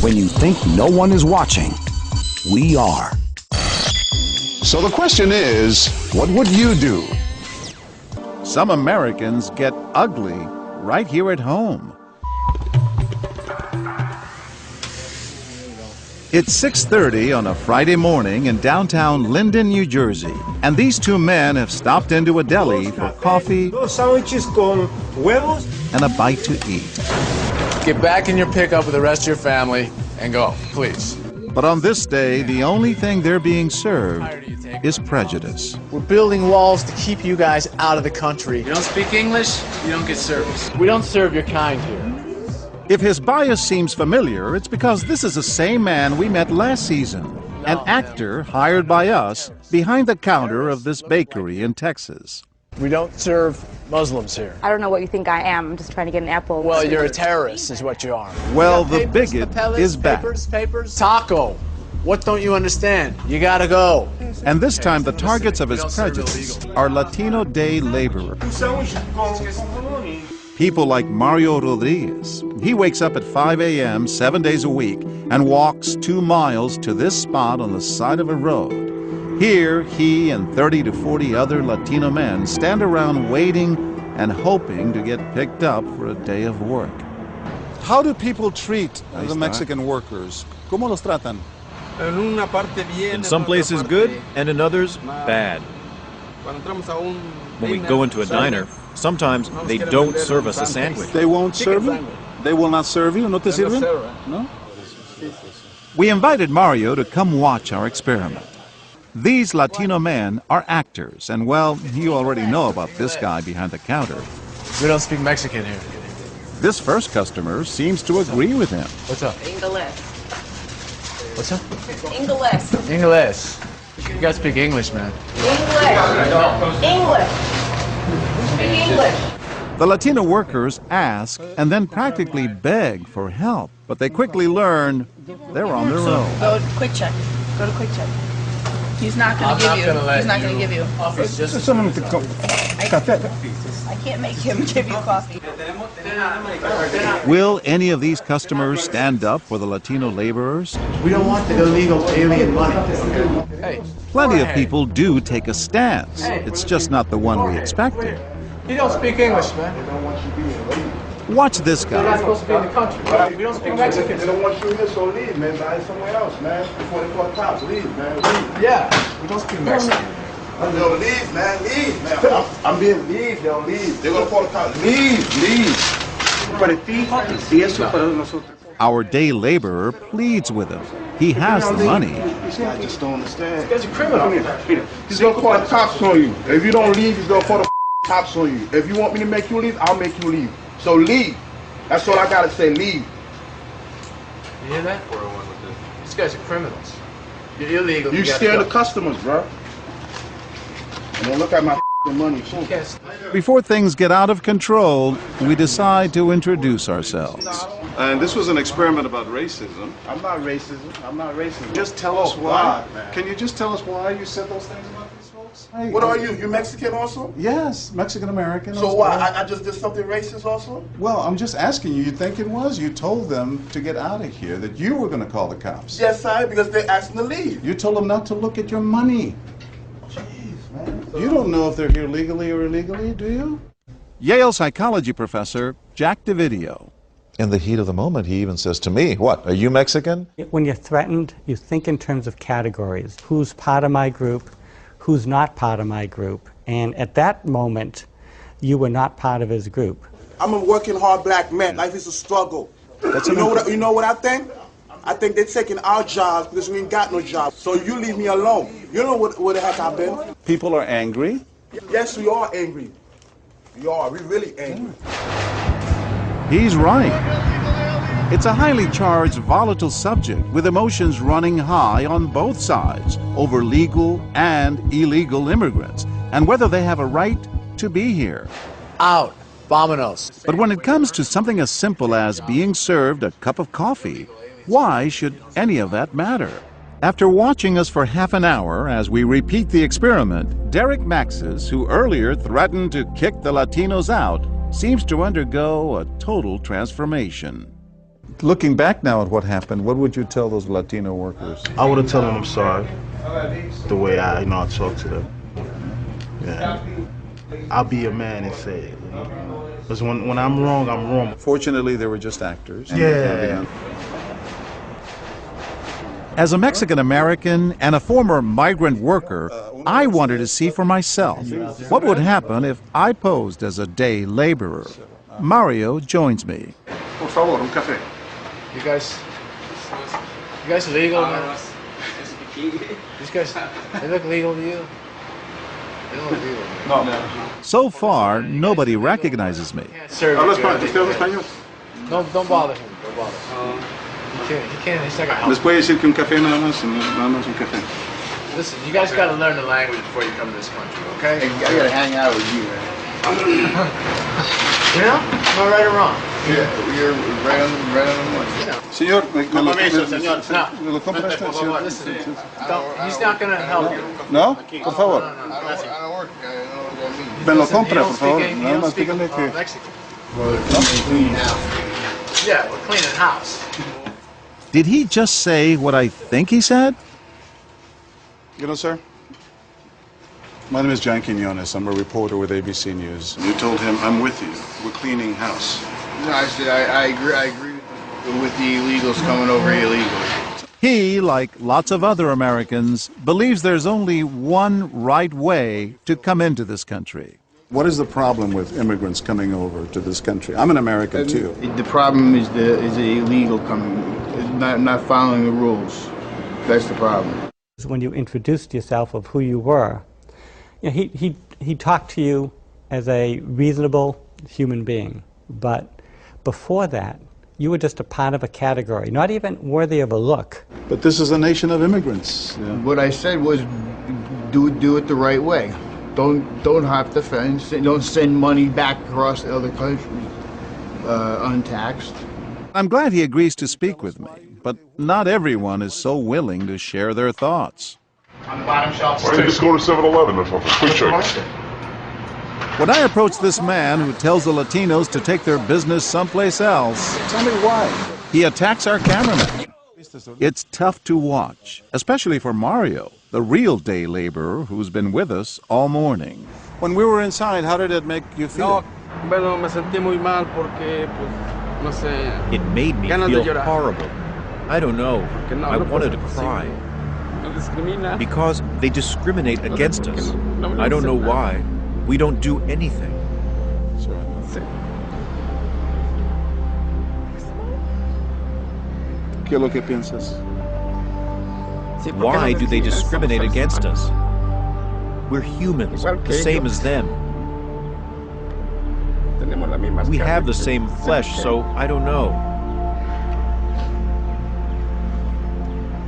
When you think no one is watching, we are. So the question is, what would you do? Some Americans get ugly right here at home. It's 6:30 on a Friday morning in downtown Linden, New Jersey, and these two men have stopped into a deli for coffee and a bite to eat. Get back in your pickup with the rest of your family and go, please. But on this day, the only thing they're being served is prejudice. We're building walls to keep you guys out of the country. You don't speak English, you don't get service. We don't serve your kind here. If his bias seems familiar, it's because this is the same man we met last season, an actor hired by us behind the counter of this bakery in Texas. We don't serve Muslims here. I don't know what you think I am. I'm just trying to get an apple. Well, you're a terrorist is what you are. Well, the Papers, bigot papeles, is back. Papers. Taco. What don't you understand? You gotta go. And this time the targets of his prejudice are Latino day laborers. People like Mario Rodriguez. He wakes up at 5 a.m. 7 days a week and walks 2 miles to this spot on the side of a road. Here, he and 30 to 40 other Latino men stand around waiting and hoping to get picked up for a day of work. How do people treat the Mexican workers? ¿Cómo los tratan? In some places good, and in others bad. When we go into a diner, sometimes they don't serve us a sandwich. They won't serve you? They will not serve you? ¿No te sirven? No? We invited Mario to come watch our experiment. These Latino men are actors, and well, you already know about this guy behind the counter. We don't speak Mexican here. This first customer seems to agree with him. What's up? English. What's up? English. English. You guys speak English, man. English. Speak English. The Latino workers ask and then practically beg for help, but they quickly learn they're on their own. Go to Quick Check. Go to Quick Check. He's not going to give you. He's not going to give you. I can't make him give you coffee. Will any of these customers stand up for the Latino laborers? We don't want the illegal alien money. Hey, Plenty of people do take a stance. It's just not the one we expected. you don't speak English, man. Watch this You're not guy. supposed to be in the country. We don't speak Mexican. They don't want you here, so leave, man. Buy somewhere else, man. Before they call the cops, leave, man. Leave. Yeah, we don't speak Mexican. They'll leave, man. Leave, man. I'm being leave. They'll leave. They're gonna call the cops. Leave, leave. Our day laborer pleads with him. He has the money. I just don't understand. This guy's a criminal. He's gonna call the cops on you. If you don't leave, he's gonna call the cops on you. If you want me to make you leave, I'll make you leave. So leave. That's all I gotta say. Leave. You hear that? These guys are criminals. You're illegal. You gotta scare go. the customers, bro. And then look at my money too. Yes. Before things get out of control, we decide to introduce ourselves. And this was an experiment about racism. I'm not racist. I'm not racist. Just tell us why. God, man. Can you just tell us why you said those things about these folks? What are you? You Mexican also? Yes, Mexican American. So why? I just did something racist also? Well, I'm just asking you. You think it was? You told them to get out of here, that you were going to call the cops. Yes, I, because they asked me to leave. You told them not to look at your money. Jeez, man. You don't know if they're here legally or illegally, do you? Yale psychology professor Jack Davidio. In the heat of the moment, he even says to me, "What, are you Mexican?" When you're threatened, you think in terms of categories. Who's part of my group? Who's not part of my group? And at that moment, you were not part of his group. I'm a working hard black man. Life is a struggle. You know what I think? I think they're taking our jobs because we ain't got no jobs. So you leave me alone. You know where the heck I've been? People are angry. Yes, we are angry. We are. We're really angry. He's right. It's a highly charged, volatile subject with emotions running high on both sides over legal and illegal immigrants and whether they have a right to be here. Out. Vamonos. But when it comes to something as simple as being served a cup of coffee, why should any of that matter? After watching us for half an hour as we repeat the experiment, Derek Maxis, who earlier threatened to kick the Latinos out, seems to undergo a total transformation. Looking back now at what happened, what would you tell those Latino workers? I would have told them I'm sorry. The way I talk to them. Yeah. I'll be a man and say it. Because when I'm wrong, I'm wrong. Fortunately, they were just actors. Yeah. As a Mexican-American and a former migrant worker, I wanted to see for myself what would happen if I posed as a day laborer. Mario joins me. Por favor, un café. You guys legal, man? These guys, they look legal to you? They don't look legal. No. So far, nobody recognizes me. ¿Habla español? Don't bother him. Don't bother him. He can't, he's not gonna help. Les puede decir que un café nada más un café. Listen, you guys gotta learn the language before you come to this country, okay? I gotta hang out with you, man. You know? Am I right or wrong? Yeah, you're right on the money. You know. Señor, No. Listen, he's not gonna help you. ¿No? Por favor. I don't work. I don't know what that means. Me lo compra, por He favor. don't Nada más speak dígame que... Mexican. Well, clean house. Yeah, we're cleaning house. Did he just say what I think he said? You know, sir, my name is John Quinones. I'm a reporter with ABC News. You told him, I'm with you. We're cleaning house. No, I said I agree with the illegals coming over illegally. He, like lots of other Americans, believes there's only one right way to come into this country. What is the problem with immigrants coming over to this country? I'm an American, too. The problem is the illegal coming, not following the rules. That's the problem. When you introduced yourself of who you were, you know, he talked to you as a reasonable human being. But before that, you were just a part of a category, not even worthy of a look. But this is a nation of immigrants. Yeah. What I said was do it the right way. Don't hop the fence. Don't send money back across the other countries untaxed. I'm glad he agrees to speak with me, but not everyone is so willing to share their thoughts. On the bottom shelf. Why don't you just go to 7-Eleven or something? Quick check. When I approach this man who tells the Latinos to take their business someplace else, Tell me why. he attacks our cameraman. It's tough to watch, especially for Mario, the real day laborer who's been with us all morning. When we were inside, how did it make you feel? Bueno, me sentí muy mal porque, pues, no sé. It made me feel horrible. I don't know. I wanted to cry. Because they discriminate against us. I don't know why. We don't do anything. ¿Qué es lo que piensas? Why do they discriminate against us? We're humans, the same as them. We have the same flesh, so I don't know.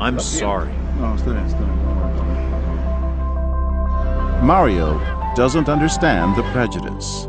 I'm sorry. Mario doesn't understand the prejudice.